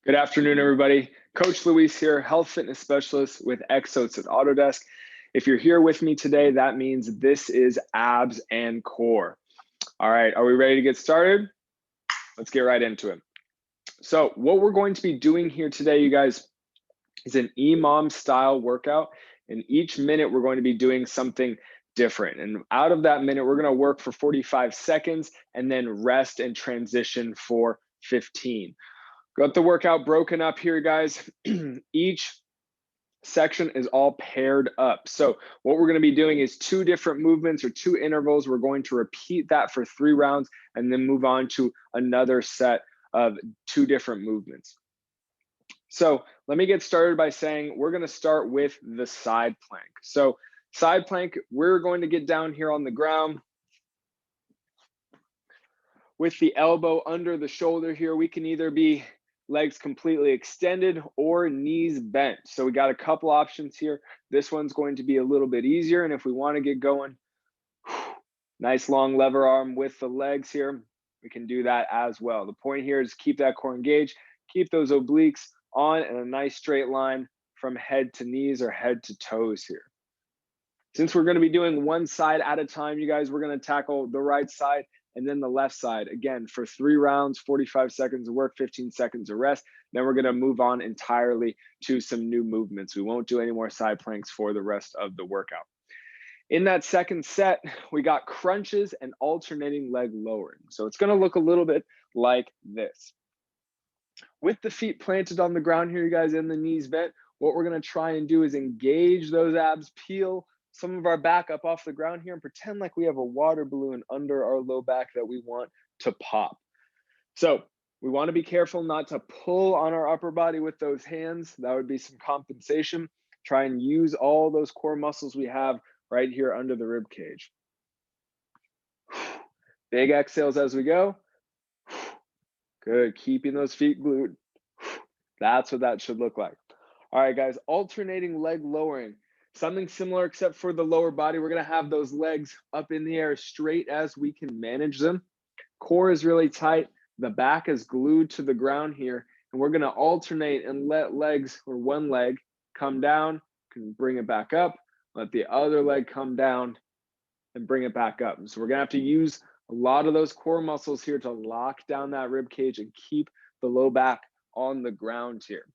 Good afternoon, everybody. Coach Luis here, health fitness specialist with Exotes at Autodesk. If you're here with me today, that means this is abs and core. All right, are we ready to get started? Let's get right into it. So what we're going to be doing here today, you guys, is an EMOM style workout. And each minute we're going to be doing something different. And out of that minute, we're going to work for 45 seconds and then rest and transition for 15. Got the workout broken up here, guys. Each section is all paired up. So what we're going to be doing is two different movements or two intervals. We're going to repeat that for 3 rounds and then move on to another set of 2 different movements. So let me get started by saying we're going to start with the side plank. So side plank, we're going to get down here on the ground with the elbow under the shoulder here. We can either be legs completely extended or knees bent. So we got a couple options here. This one's going to be a little bit easier. And if we want to get going, nice long lever arm with the legs here, we can do that as well. The point here is keep that core engaged, keep those obliques on in a nice straight line from head to knees or head to toes here. Since we're going to be doing one side at a time, you guys, we're going to tackle the right side and then the left side, again, for 3 rounds, 45 seconds of work, 15 seconds of rest. Then we're gonna move on entirely to some new movements. We won't do any more side planks for the rest of the workout. In that second set, we got crunches and alternating leg lowering. So it's gonna look a little bit like this. With the feet planted on the ground here, you guys, and the knees bent, what we're gonna try and do is engage those abs, peel some of our back up off the ground here and pretend like we have a water balloon under our low back that we want to pop. So we want to be careful not to pull on our upper body with those hands. That would be some compensation. Try and use all those core muscles we have right here under the rib cage. Big exhales as we go. Good, keeping those feet glued. That's what that should look like. All right, guys, alternating leg lowering. Something similar except for the lower body. We're gonna have those legs up in the air straight as we can manage them. Core is really tight. The back is glued to the ground here. And we're gonna alternate and let legs or one leg come down, can bring it back up, let the other leg come down and bring it back up. So we're gonna have to use a lot of those core muscles here to lock down that rib cage and keep the low back on the ground here.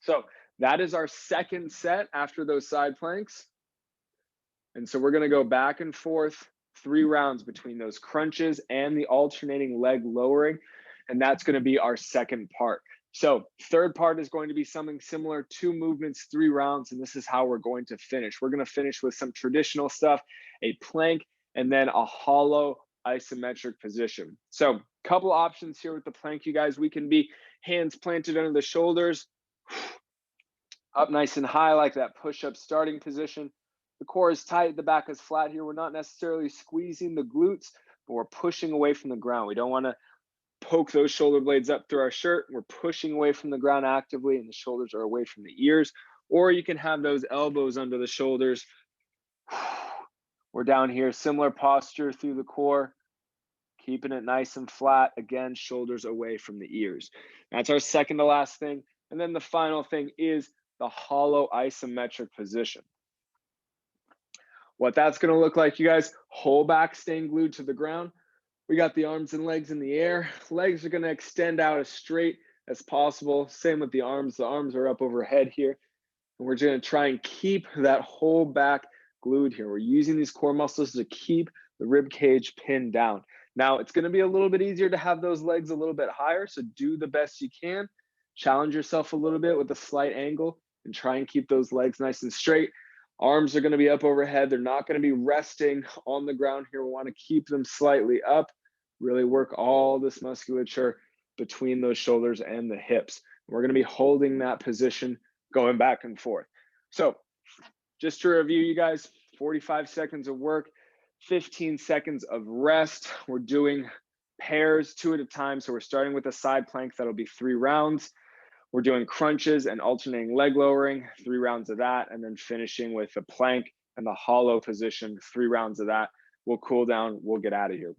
So that is our second set after those side planks. And so we're going to go back and forth 3 rounds between those crunches and the alternating leg lowering. And that's going to be our second part. So third part is going to be something similar, 2 movements, 3 rounds. And this is how we're going to finish. We're going to finish with some traditional stuff, a plank, and then a hollow isometric position. So a couple options here with the plank, you guys. We can be hands planted under the shoulders, up nice and high like that push-up starting position. The core is tight, the back is flat here. We're not necessarily squeezing the glutes, but we're pushing away from the ground. We don't want to poke those shoulder blades up through our shirt. We're pushing away from the ground actively and the shoulders are away from the ears. Or you can have those elbows under the shoulders. We're down here, similar posture through the core, keeping it nice and flat. Again, shoulders away from the ears. That's our second to last thing. And then the final thing is the hollow isometric position. What that's going to look like, you guys, whole back staying glued to the ground. We got the arms and legs in the air. Legs are going to extend out as straight as possible. Same with the arms. The arms are up overhead here. And we're going to try and keep that whole back glued here. We're using these core muscles to keep the rib cage pinned down. Now, it's going to be a little bit easier to have those legs a little bit higher, so do the best you can. Challenge yourself a little bit with a slight angle and try and keep those legs nice and straight. Arms are going to be up overhead. They're not going to be resting on the ground here. We want to keep them slightly up, really work all this musculature between those shoulders and the hips. We're going to be holding that position going back and forth. So just to review, you guys, 45 seconds of work, 15 seconds of rest. We're doing pairs 2 at a time. So we're starting with a side plank. That'll be 3 rounds. We're doing crunches and alternating leg lowering, 3 rounds of that, and then finishing with the plank and the hollow position, 3 rounds of that. We'll cool down, we'll get out of here.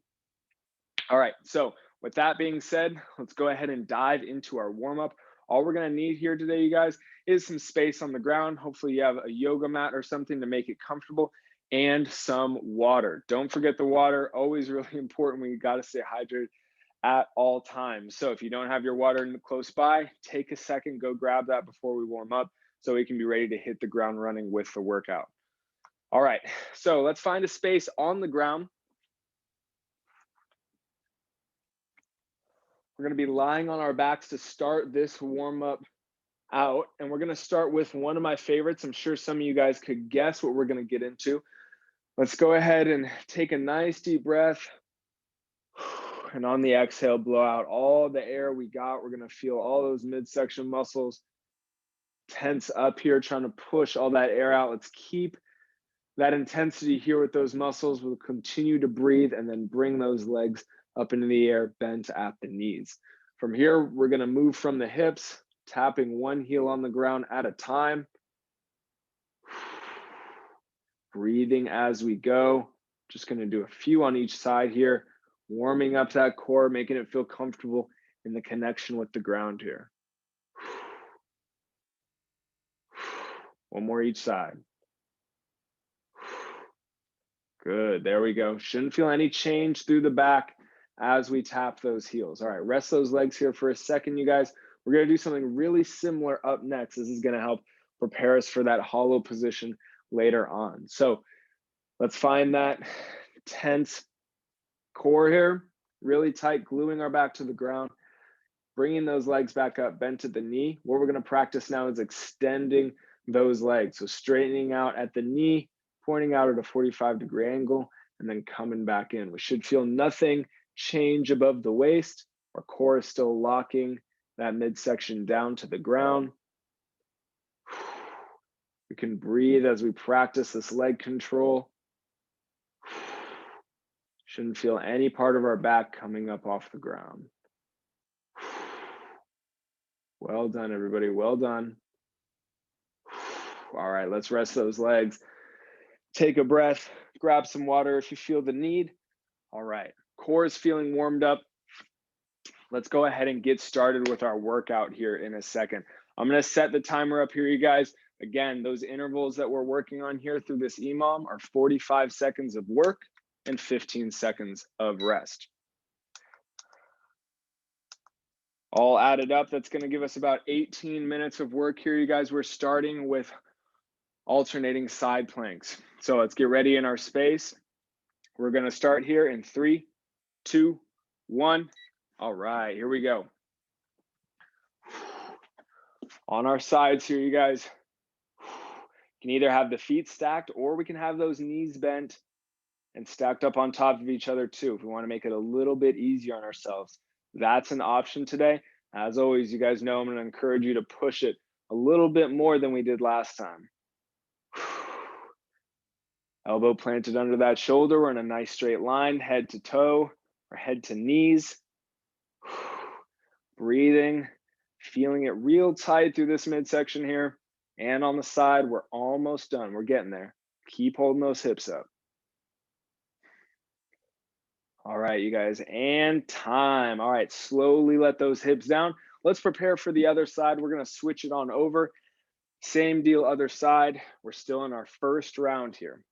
All right, so with that being said, let's go ahead and dive into our warm-up. All we're gonna need here today, you guys, is some space on the ground. Hopefully you have a yoga mat or something to make it comfortable, and some water. Don't forget the water, always really important. We gotta stay hydrated at all times. So if you don't have your water close by, take a second, go grab that before we warm up so we can be ready to hit the ground running with the workout. All right, so let's find a space on the ground. We're gonna be lying on our backs to start this warm up out. And we're gonna start with one of my favorites. I'm sure some of you guys could guess what we're gonna get into. Let's go ahead and take a nice deep breath. And on the exhale, blow out all the air we got. We're gonna feel all those midsection muscles tense up here, trying to push all that air out. Let's keep that intensity here with those muscles. We'll continue to breathe and then bring those legs up into the air, bent at the knees. From here, we're gonna move from the hips, tapping one heel on the ground at a time. Breathing as we go. Just gonna do a few on each side here, warming up that core, making it feel comfortable in the connection with the ground here. One more each side. Good, there we go. Shouldn't feel any change through the back as we tap those heels. All right, rest those legs here for a second, you guys. We're gonna do something really similar up next. This is gonna help prepare us for that hollow position later on. So let's find that tense core here, really tight, gluing our back to the ground, bringing those legs back up, bent at the knee. What we're gonna practice now is extending those legs. So straightening out at the knee, pointing out at a 45-degree angle, and then coming back in. We should feel nothing change above the waist. Our core is still locking that midsection down to the ground. We can breathe as we practice this leg control. Shouldn't feel any part of our back coming up off the ground. Well done, everybody, well done. All right, let's rest those legs. Take a breath, grab some water if you feel the need. All right, core is feeling warmed up. Let's go ahead and get started with our workout here in a second. I'm gonna set the timer up here, you guys. Again, those intervals that we're working on here through this EMOM are 45 seconds of work and 15 seconds of rest. All added up, that's gonna give us about 18 minutes of work here, you guys. We're starting with alternating side planks. So let's get ready in our space. We're gonna start here in 3, 2, 1. All right, here we go. On our sides here, you guys, can either have the feet stacked or we can have those knees bent and stacked up on top of each other too, if we want to make it a little bit easier on ourselves. That's an option today. As always, you guys know I'm going to encourage you to push it a little bit more than we did last time. Elbow planted under that shoulder. We're in a nice straight line, head to toe or head to knees. Breathing, feeling it real tight through this midsection here. And on the side, we're almost done. We're getting there. Keep holding those hips up. All right, you guys, and time. All right, slowly let those hips down. Let's prepare for the other side. We're gonna switch it on over. Same deal, other side. We're still in our first round here.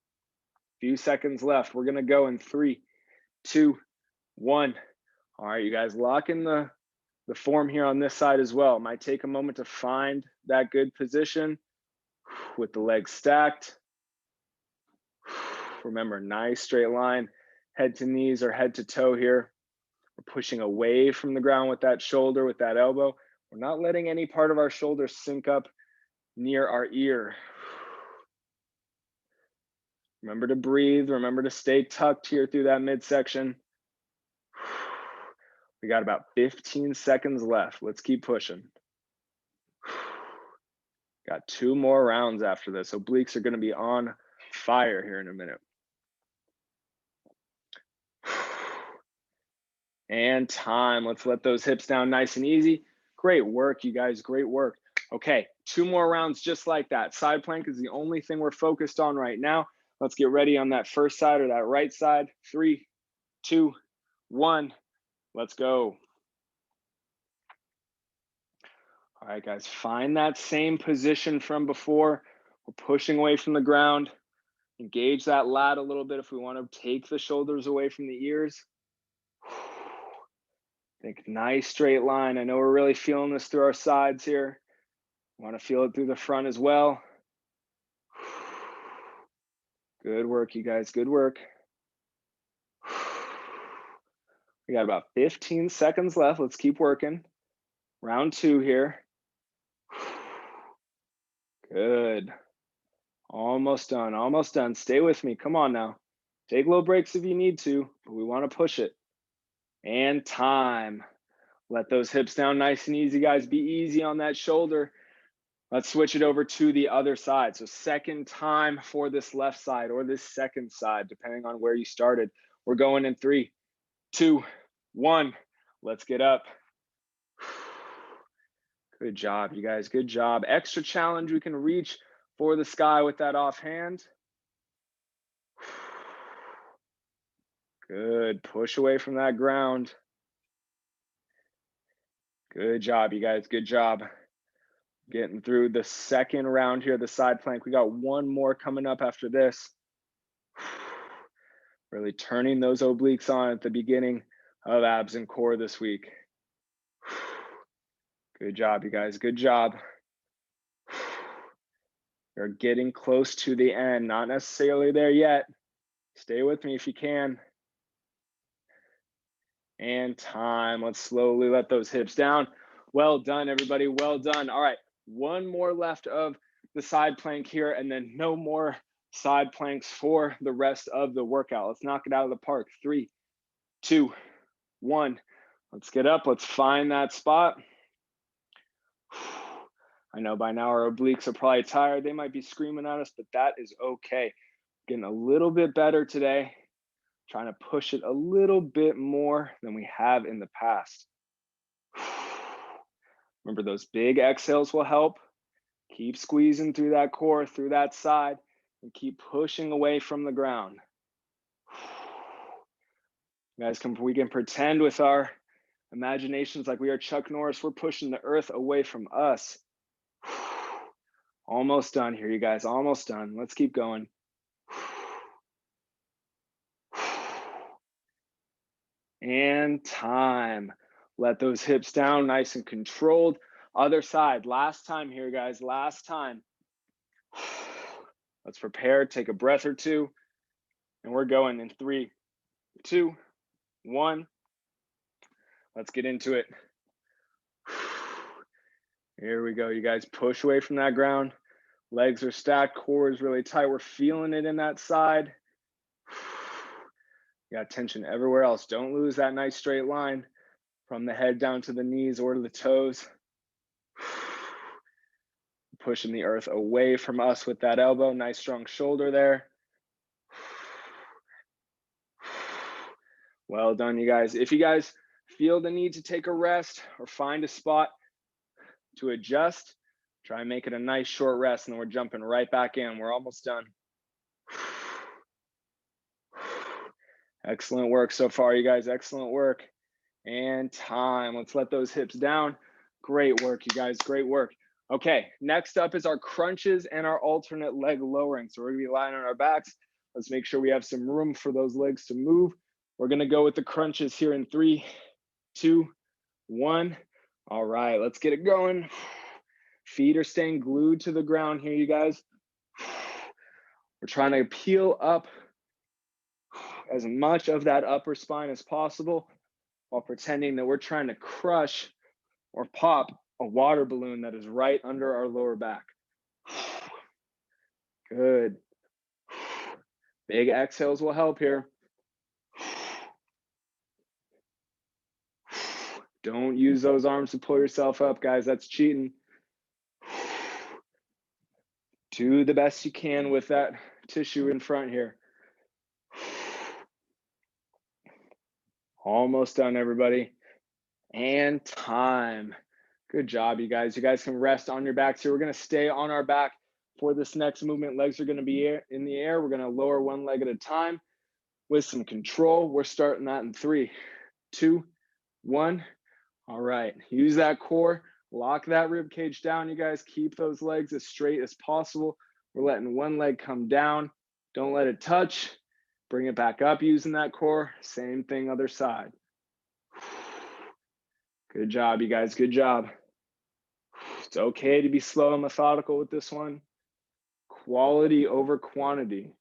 Few seconds left. We're gonna go in 3, 2, 1. All right, you guys, lock in the form here on this side as well. It might take a moment to find that good position with the legs stacked. Remember, nice straight line, head to knees or head to toe here. We're pushing away from the ground with that shoulder, with that elbow. We're not letting any part of our shoulder sink up near our ear. Remember to breathe. Remember to stay tucked here through that midsection. We got about 15 seconds left. Let's keep pushing. Got 2 more rounds after this. Obliques are going to be on fire here in a minute. And time. Let's let those hips down nice and easy. Great work, you guys. Great work. Okay, 2 more rounds just like that. Side plank is the only thing we're focused on right now. Let's get ready on that first side or that right side. 3, 2, 1. Let's go. All right, guys, find that same position from before. We're pushing away from the ground. Engage that lat a little bit if we want to take the shoulders away from the ears. Think nice straight line. I know we're really feeling this through our sides here. Want to feel it through the front as well. Good work, you guys. Good work. We got about 15 seconds left. Let's keep working. Round 2 here. Good. Almost done. Almost done. Stay with me. Come on now. Take little breaks if you need to, but we want to push it. And time. Let those hips down nice and easy, guys. Be easy on that shoulder. Let's switch it over to the other side. So second time for this left side or this second side, depending on where you started. We're going in 3, 2, 1. Let's get up. Good job, you guys. Good job. Extra challenge. We can reach for the sky with that offhand. Good. Push away from that ground. Good job, you guys. Good job. Getting through the second round here, the side plank. We got one more coming up after this. Really turning those obliques on at the beginning of abs and core this week. Good job, you guys. Good job. You're getting close to the end. Not necessarily there yet. Stay with me if you can. And time. Let's slowly let those hips down. Well done, everybody. Well done. All right. One more left of the side plank here, and then no more side planks for the rest of the workout. Let's knock it out of the park. 3, 2, 1. Let's get up. Let's find that spot. I know by now our obliques are probably tired. They might be screaming at us, but that is okay. Getting a little bit better today. Trying to push it a little bit more than we have in the past. Remember, those big exhales will help. Keep squeezing through that core, through that side, and keep pushing away from the ground. Guys, we can pretend with our imaginations like we are Chuck Norris. We're pushing the earth away from us. Almost done here, you guys. Almost done. Let's keep going. And time. Let those hips down, nice and controlled. Other side. Last time here, guys. Last time. Let's prepare. Take a breath or two. And we're going in 3, 2, 1. Let's get into it. Here we go, you guys. Push away from that ground. Legs are stacked. Core is really tight. We're feeling it in that side. You got tension everywhere else. Don't lose that nice straight line from the head down to the knees or to the toes. Pushing the earth away from us with that elbow. Nice strong shoulder there. Well done, you guys. If you guys feel the need to take a rest or find a spot to adjust, try and make it a nice short rest, and then we're jumping right back in. We're almost done. Excellent work so far, you guys. Excellent work. And time. Let's let those hips down. Great work, you guys. Great work. Okay, next up is our crunches and our alternate leg lowering. So we're gonna be lying on our backs. Let's make sure we have some room for those legs to move. We're gonna go with the crunches here in 3, 2, 1. All right, let's get it going. Feet are staying glued to the ground here, you guys. We're trying to peel up as much of that upper spine as possible while pretending that we're trying to crush or pop a water balloon that is right under our lower back. Good. Big exhales will help here. Don't use those arms to pull yourself up, guys. That's cheating. Do the best you can with that tissue in front here. Almost done, everybody. And time. Good job, you guys. You guys can rest on your backs here. We're going to stay on our back for this next movement. Legs are going to be in the air. We're going to lower one leg at a time with some control. We're starting that in 3, 2, 1. All right. Use that core. Lock that rib cage down, you guys. Keep those legs as straight as possible. We're letting one leg come down. Don't let it touch. Bring it back up using that core. Same thing, other side. Good job, you guys. Good job. It's okay to be slow and methodical with this one. Quality over quantity.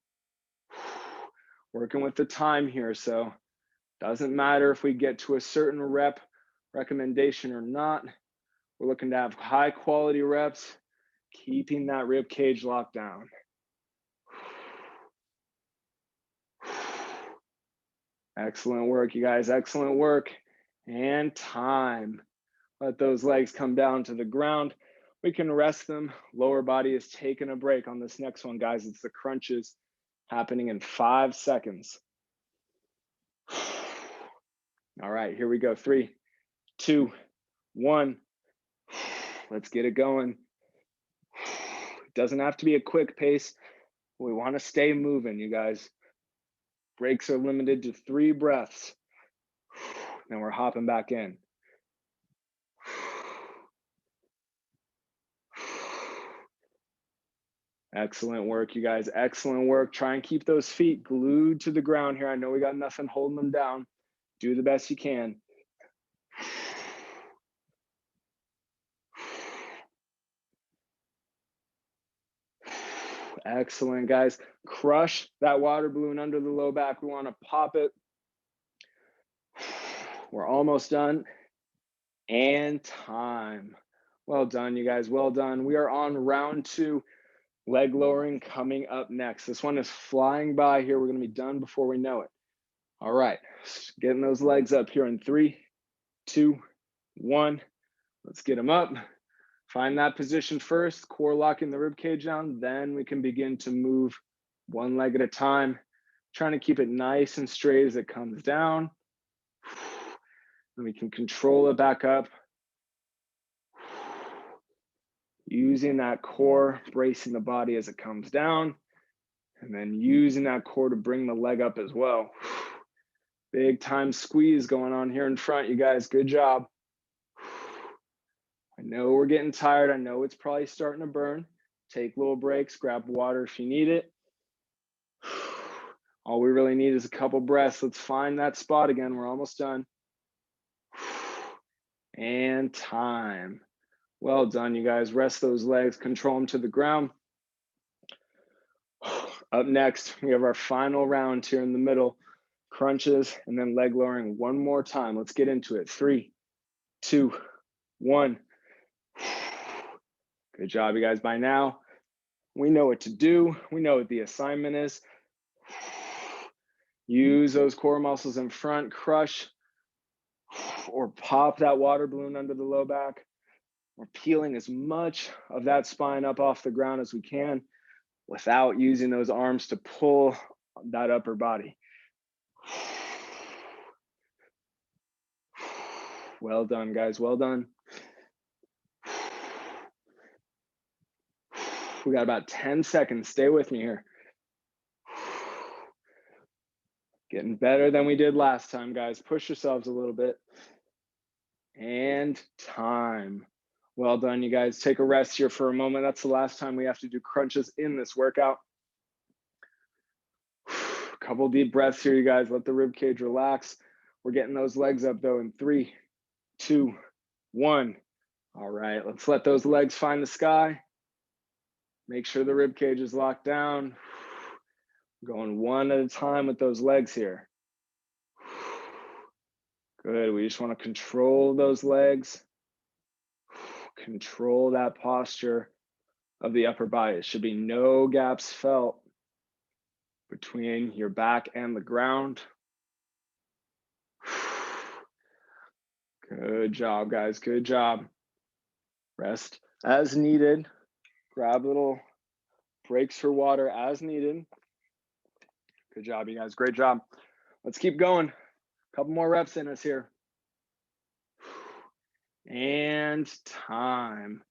Working with the time here, so doesn't matter if we get to a certain rep recommendation or not. We're looking to have high quality reps, keeping that rib cage locked down. Excellent work, you guys. Excellent work. And time. Let those legs come down to the ground. We can rest them. Lower body is taking a break on this next one, guys. It's the crunches happening in 5 seconds. All right, here we go. 3, 2, 1. Let's get it going. It doesn't have to be a quick pace. We want to stay moving, you guys. Breaks are limited to 3 breaths. Then we're hopping back in. Excellent work, you guys. Excellent work. Try and keep those feet glued to the ground here. I know we got nothing holding them down. Do the best you can. Excellent, guys. Crush that water balloon under the low back. We want to pop it. We're almost done. And time. Well done, you guys. Well done. We are on round 2. Leg lowering coming up next. This one is flying by here. We're going to be done before we know it. All right. Getting those legs up here in 3, 2, 1. Let's get them up. Find that position first, core locking the rib cage down. Then we can begin to move one leg at a time, trying to keep it nice and straight as it comes down. And we can control it back up. Using that core, bracing the body as it comes down, and then using that core to bring the leg up as well. Big time squeeze going on here in front, you guys. Good job. I know we're getting tired. I know it's probably starting to burn. Take little breaks, grab water if you need it. All we really need is a couple breaths. Let's find that spot again. We're almost done. And time. Well done, you guys. Rest those legs, control them to the ground. Up next, we have our final round here in the middle. Crunches and then leg lowering one more time. Let's get into it. 3, 2, 1. Good job, you guys. By now, we know what to do. We know what the assignment is. Use those core muscles in front, crush or pop that water balloon under the low back. We're peeling as much of that spine up off the ground as we can without using those arms to pull that upper body. Well done, guys. Well done. We got about 10 seconds. Stay with me here. Getting better than we did last time, guys. Push yourselves a little bit. And time. Well done, you guys. Take a rest here for a moment. That's the last time we have to do crunches in this workout. Couple deep breaths here, you guys. Let the rib cage relax. We're getting those legs up though in 3, 2, 1. All right, let's let those legs find the sky. Make sure the rib cage is locked down. Going one at a time with those legs here. Good, we just want to control those legs. Control that posture of the upper body. There should be no gaps felt between your back and the ground. Good job, guys. Good job. Rest as needed. Grab little breaks for water as needed. Good job, you guys. Great job. Let's keep going. A couple more reps in us here. And time.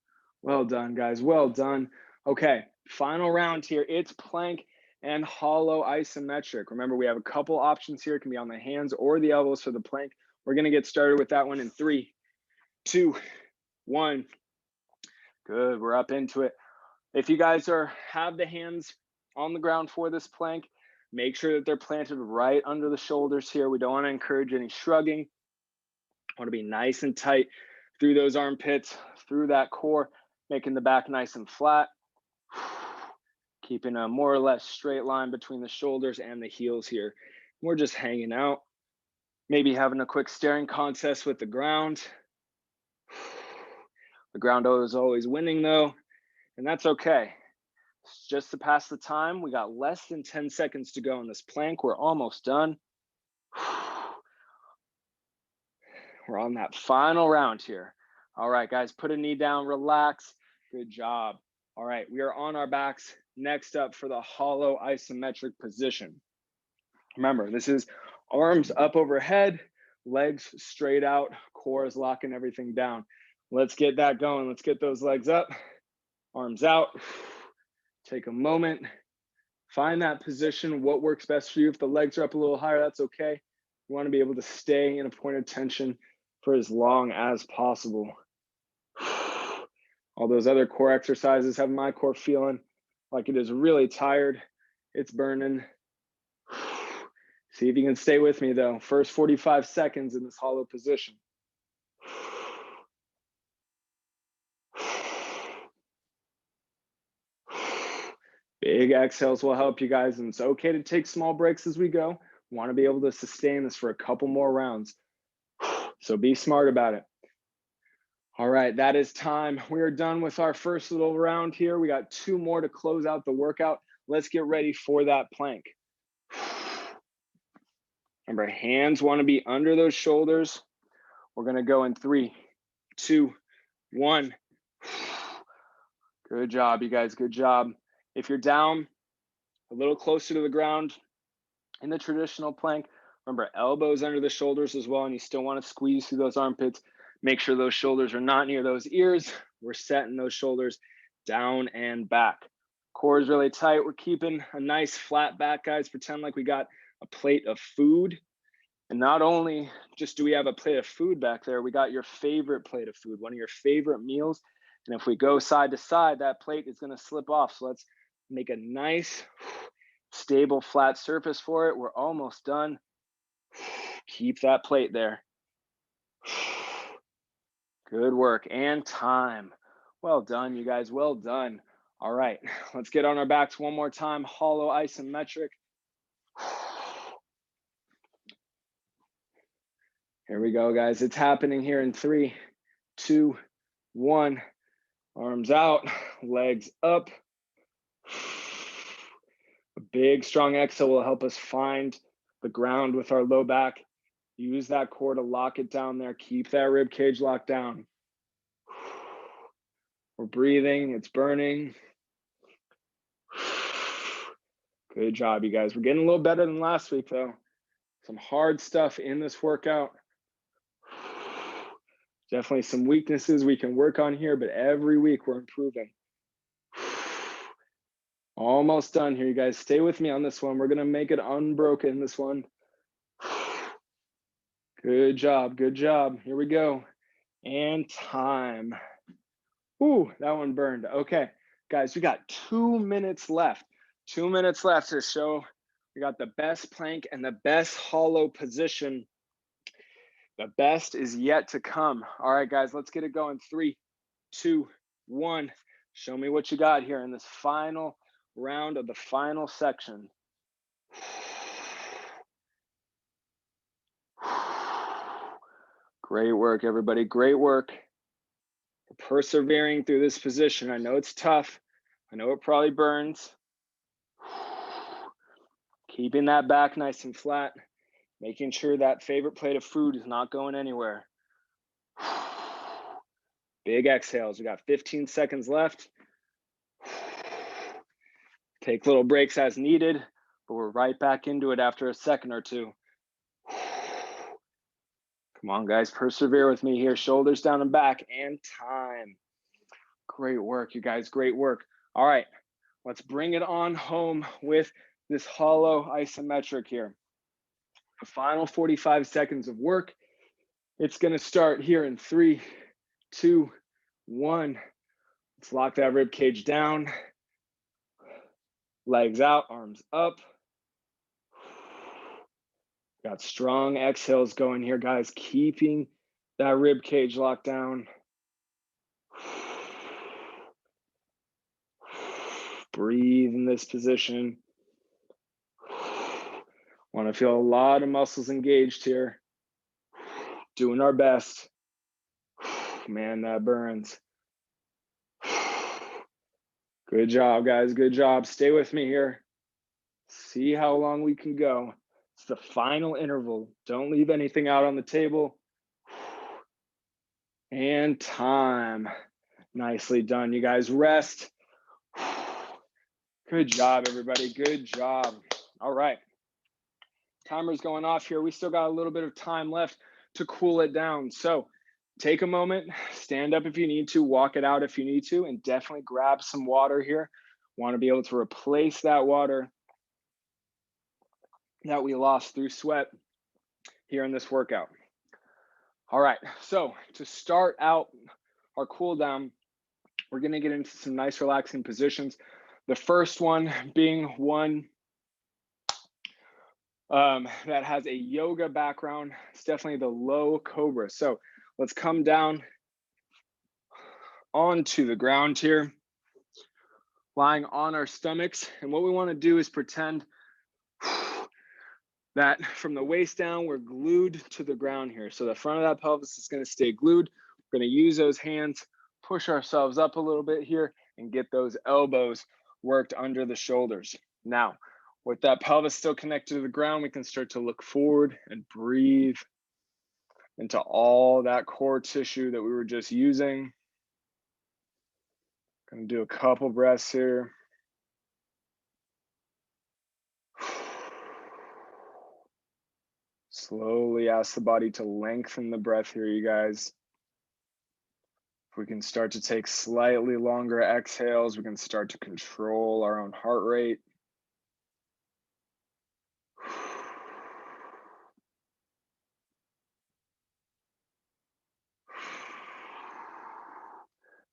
Well done, guys. Well done. Okay, final round here. It's plank and hollow isometric. Remember, we have a couple options here. It can be on the hands or the elbows for the plank. We're going to get started with that one in 3, 2, 1. Good, we're up into it. If you guys have the hands on the ground for this plank, make sure that they're planted right under the shoulders here. We don't want to encourage any shrugging. Want to be nice and tight through those armpits, through that core, making the back nice and flat. Keeping a more or less straight line between the shoulders and the heels here. We're just hanging out, maybe having a quick staring contest with the ground. The ground is always winning though, and that's okay. Just to pass the time, we got less than 10 seconds to go in this plank. We're almost done. We're on that final round here. All right, guys, put a knee down, relax. Good job. All right, we are on our backs. Next up for the hollow isometric position. Remember, this is arms up overhead, legs straight out, core is locking everything down. Let's get that going. Let's get those legs up, arms out. Take a moment, find that position, what works best for you. If the legs are up a little higher, that's okay. You want to be able to stay in a point of tension for as long as possible. All those other core exercises have my core feeling like it is really tired. It's burning. See if you can stay with me though. First 45 seconds in this hollow position. Big exhales will help you guys, and it's okay to take small breaks as we go. We want to be able to sustain this for a couple more rounds. So be smart about it. All right, that is time. We are done with our first little round here. We got 2 more to close out the workout. Let's get ready for that plank. Remember, hands want to be under those shoulders. We're going to go in 3, 2, 1. Good job, you guys. Good job. If you're down a little closer to the ground in the traditional plank, remember elbows under the shoulders as well, and you still want to squeeze through those armpits. Make sure those shoulders are not near those ears. We're setting those shoulders down and back. Core is really tight. We're keeping a nice flat back, guys. Pretend like we got a plate of food. And not only just do we have a plate of food back there, we got your favorite plate of food, one of your favorite meals. And if we go side to side, that plate is going to slip off. So let's make a nice, stable, flat surface for it. We're almost done. Keep that plate there. Good work, and time. Well done, you guys, well done. All right, let's get on our backs one more time, hollow isometric. Here we go, guys. It's happening here in 3, 2, 1. Arms out, legs up. A big, strong exhale will help us find the ground with our low back. Use that core to lock it down there. Keep that rib cage locked down. We're breathing, it's burning. Good job, you guys. We're getting a little better than last week, though. Some hard stuff in this workout. Definitely some weaknesses we can work on here, but every week we're improving. Almost done here, you guys. Stay with me on this one. We're going to make it unbroken, this one. Good job, good job. Here we go. And time. Ooh, that one burned. Okay, guys, we got 2 minutes left. 2 minutes left to show we got the best plank and the best hollow position. The best is yet to come. All right, guys, let's get it going. 3, 2, 1. Show me what you got here in this final round of the final section. Great work, everybody. Great work. We're persevering through this position. I know it's tough. I know it probably burns. Keeping that back nice and flat. Making sure that favorite plate of food is not going anywhere. Big exhales. We got 15 seconds left. Take little breaks as needed, but we're right back into it after a second or two. Come on, guys, persevere with me here. Shoulders down and back, and time. Great work, you guys, great work. All right, let's bring it on home with this hollow isometric here. The final 45 seconds of work. It's gonna start here in 3, 2, 1. Let's lock that rib cage down. Legs out, arms up. Got strong exhales going here, guys. Keeping that rib cage locked down. Breathe in this position. Want to feel a lot of muscles engaged here. Doing our best. Man, that burns. Good job, guys. Good job. Stay with me here. See how long we can go. It's the final interval. Don't leave anything out on the table. And time. Nicely done. You guys rest. Good job, everybody. Good job. All right. Timer's going off here. We still got a little bit of time left to cool it down. So take a moment, stand up if you need to, walk it out if you need to, and definitely grab some water here. Want to be able to replace that water that we lost through sweat here in this workout. All right, so to start out our cool down, we're going to get into some nice relaxing positions. The first one being one that has a yoga background. It's definitely the low cobra. So let's come down onto the ground here, lying on our stomachs. And what we want to do is pretend that from the waist down, we're glued to the ground here. So the front of that pelvis is going to stay glued. We're going to use those hands, push ourselves up a little bit here, and get those elbows worked under the shoulders. Now, with that pelvis still connected to the ground, we can start to look forward and breathe into all that core tissue that we were just using. Gonna do a couple breaths here. Slowly ask the body to lengthen the breath here, you guys. If we can start to take slightly longer exhales, we can start to control our own heart rate.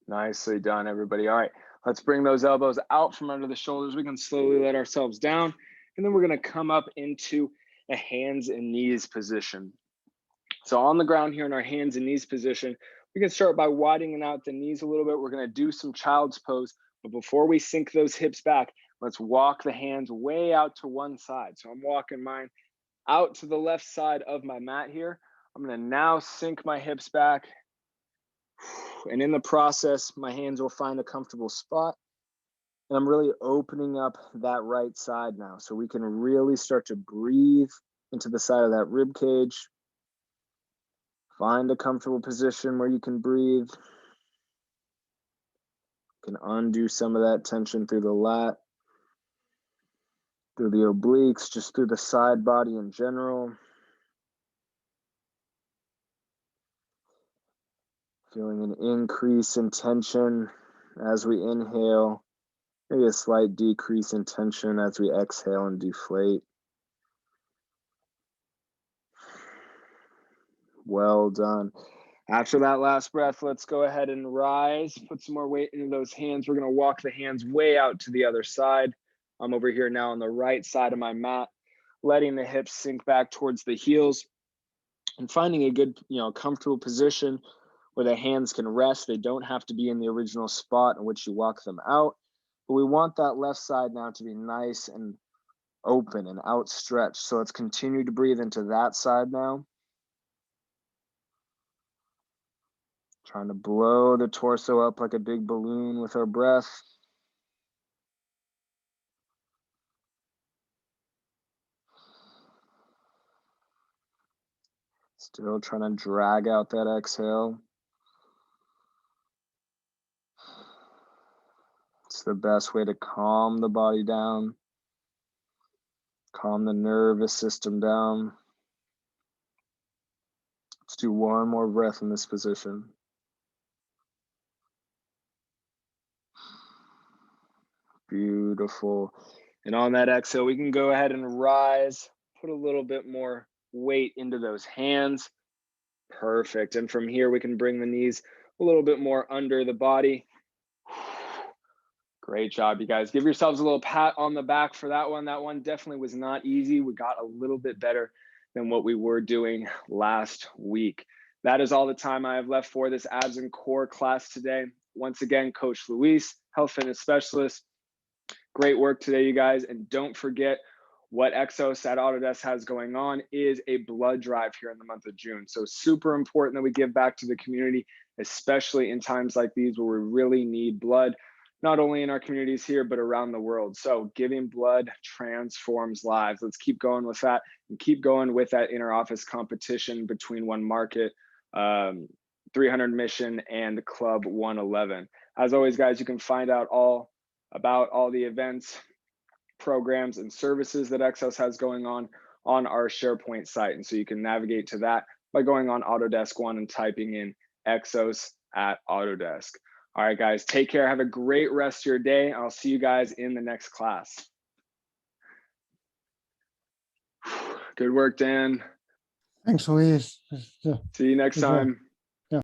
Nicely done, everybody. All right, let's bring those elbows out from under the shoulders. We can slowly let ourselves down, and then we're gonna come up into a hands and knees position. So on the ground here in our hands and knees position, we can start by widening out the knees a little bit. We're gonna do some child's pose, but before we sink those hips back, let's walk the hands way out to one side. So I'm walking mine out to the left side of my mat here. I'm gonna now sink my hips back. And in the process, my hands will find a comfortable spot. And I'm really opening up that right side now. So we can really start to breathe into the side of that rib cage. Find a comfortable position where you can breathe. You can undo some of that tension through the lat, through the obliques, just through the side body in general. Feeling an increase in tension as we inhale, maybe a slight decrease in tension as we exhale and deflate. Well done. After that last breath, let's go ahead and rise. Put some more weight into those hands. We're going to walk the hands way out to the other side. I'm over here now on the right side of my mat, letting the hips sink back towards the heels and finding a good, comfortable position where the hands can rest. They don't have to be in the original spot in which you walk them out. But we want that left side now to be nice and open and outstretched. So let's continue to breathe into that side now. Trying to blow the torso up like a big balloon with our breath. Still trying to drag out that exhale. It's the best way to calm the body down, calm the nervous system down. Let's do one more breath in this position. Beautiful. And on that exhale, we can go ahead and rise, put a little bit more weight into those hands. Perfect. And from here, we can bring the knees a little bit more under the body. Great job, you guys. Give yourselves a little pat on the back for that one. That one definitely was not easy. We got a little bit better than what we were doing last week. That is all the time I have left for this abs and core class today. Once again, Coach Luis, health fitness specialist. Great work today, you guys. And don't forget, what Exos at Autodesk has going on is a blood drive here in the month of June. So super important that we give back to the community, especially in times like these where we really need blood, not only in our communities here, but around the world. So giving blood transforms lives. Let's keep going with that and keep going with that inter-office competition between One Market, 300 Mission, and Club 111. As always, guys, you can find out all about all the events, programs, and services that Exos has going on our SharePoint site. And so you can navigate to that by going on Autodesk One and typing in Exos at Autodesk. All right, guys, take care. Have a great rest of your day. I'll see you guys in the next class. Good work, Dan. Thanks, Luis. See you next time.